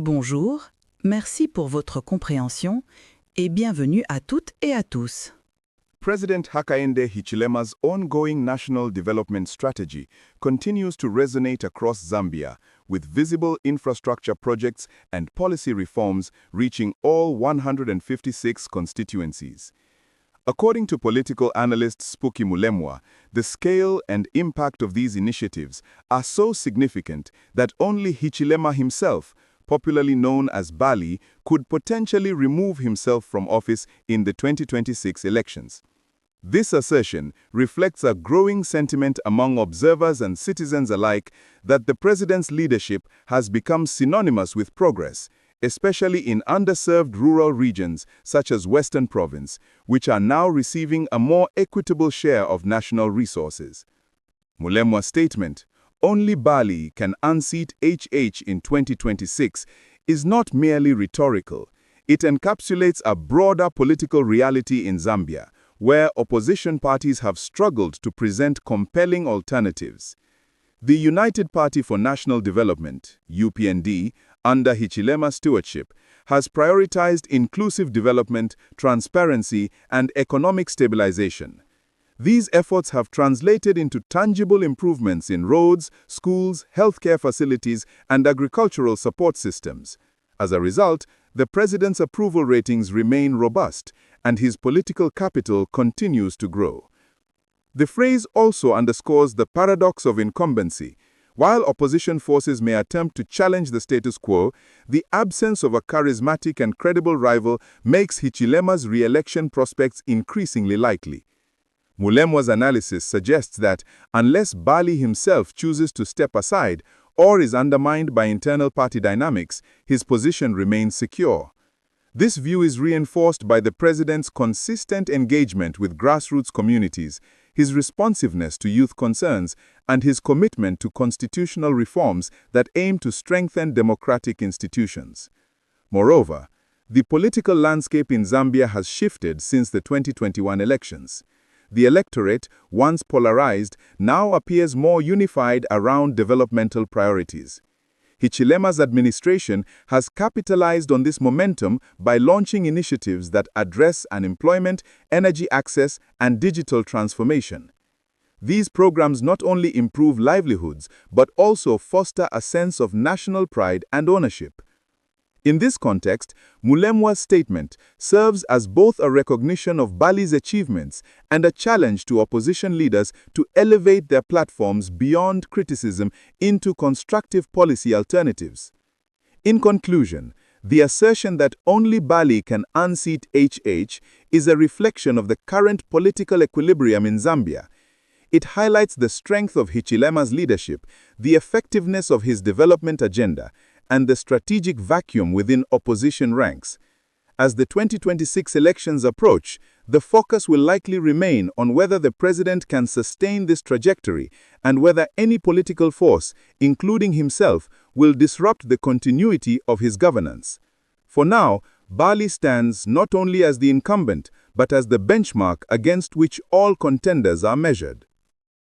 Bonjour, merci pour votre compréhension et bienvenue à toutes et à tous. President Hakainde Hichilema's ongoing national development strategy continues to resonate across Zambia, with visible infrastructure projects and policy reforms reaching all 156 constituencies. According to political analyst Spuki Mulemwa, the scale and impact of these initiatives are so significant that only Hichilema himself, popularly known as Bally, could potentially remove himself from office in the 2026 elections. This assertion reflects a growing sentiment among observers and citizens alike that the president's leadership has become synonymous with progress, especially in underserved rural regions such as Western Province, which are now receiving a more equitable share of national resources. Mulemwa's statement, "Only Bally can unseat HH in 2026," is not merely rhetorical. It encapsulates a broader political reality in Zambia, where opposition parties have struggled to present compelling alternatives. The United Party for National Development, UPND, under Hichilema's stewardship, has prioritized inclusive development, transparency, and economic stabilization. These efforts have translated into tangible improvements in roads, schools, healthcare facilities, and agricultural support systems. As a result, the president's approval ratings remain robust, and his political capital continues to grow. The phrase also underscores the paradox of incumbency. While opposition forces may attempt to challenge the status quo, the absence of a charismatic and credible rival makes Hichilema's re-election prospects increasingly likely. Mulemwa's analysis suggests that unless Bally himself chooses to step aside or is undermined by internal party dynamics, his position remains secure. This view is reinforced by the president's consistent engagement with grassroots communities, his responsiveness to youth concerns, and his commitment to constitutional reforms that aim to strengthen democratic institutions. Moreover, the political landscape in Zambia has shifted since the 2021 elections. The electorate, once polarized, now appears more unified around developmental priorities. Hichilema's administration has capitalized on this momentum by launching initiatives that address unemployment, energy access, and digital transformation. These programs not only improve livelihoods, but also foster a sense of national pride and ownership. In this context, Mulemwa's statement serves as both a recognition of Bally's achievements and a challenge to opposition leaders to elevate their platforms beyond criticism into constructive policy alternatives. In conclusion, the assertion that only Bally can unseat HH is a reflection of the current political equilibrium in Zambia. It highlights the strength of Hichilema's leadership, the effectiveness of his development agenda, and the strategic vacuum within opposition ranks. As the 2026 elections approach, the focus will likely remain on whether the president can sustain this trajectory and whether any political force, including himself, will disrupt the continuity of his governance. For now, Bally stands not only as the incumbent, but as the benchmark against which all contenders are measured.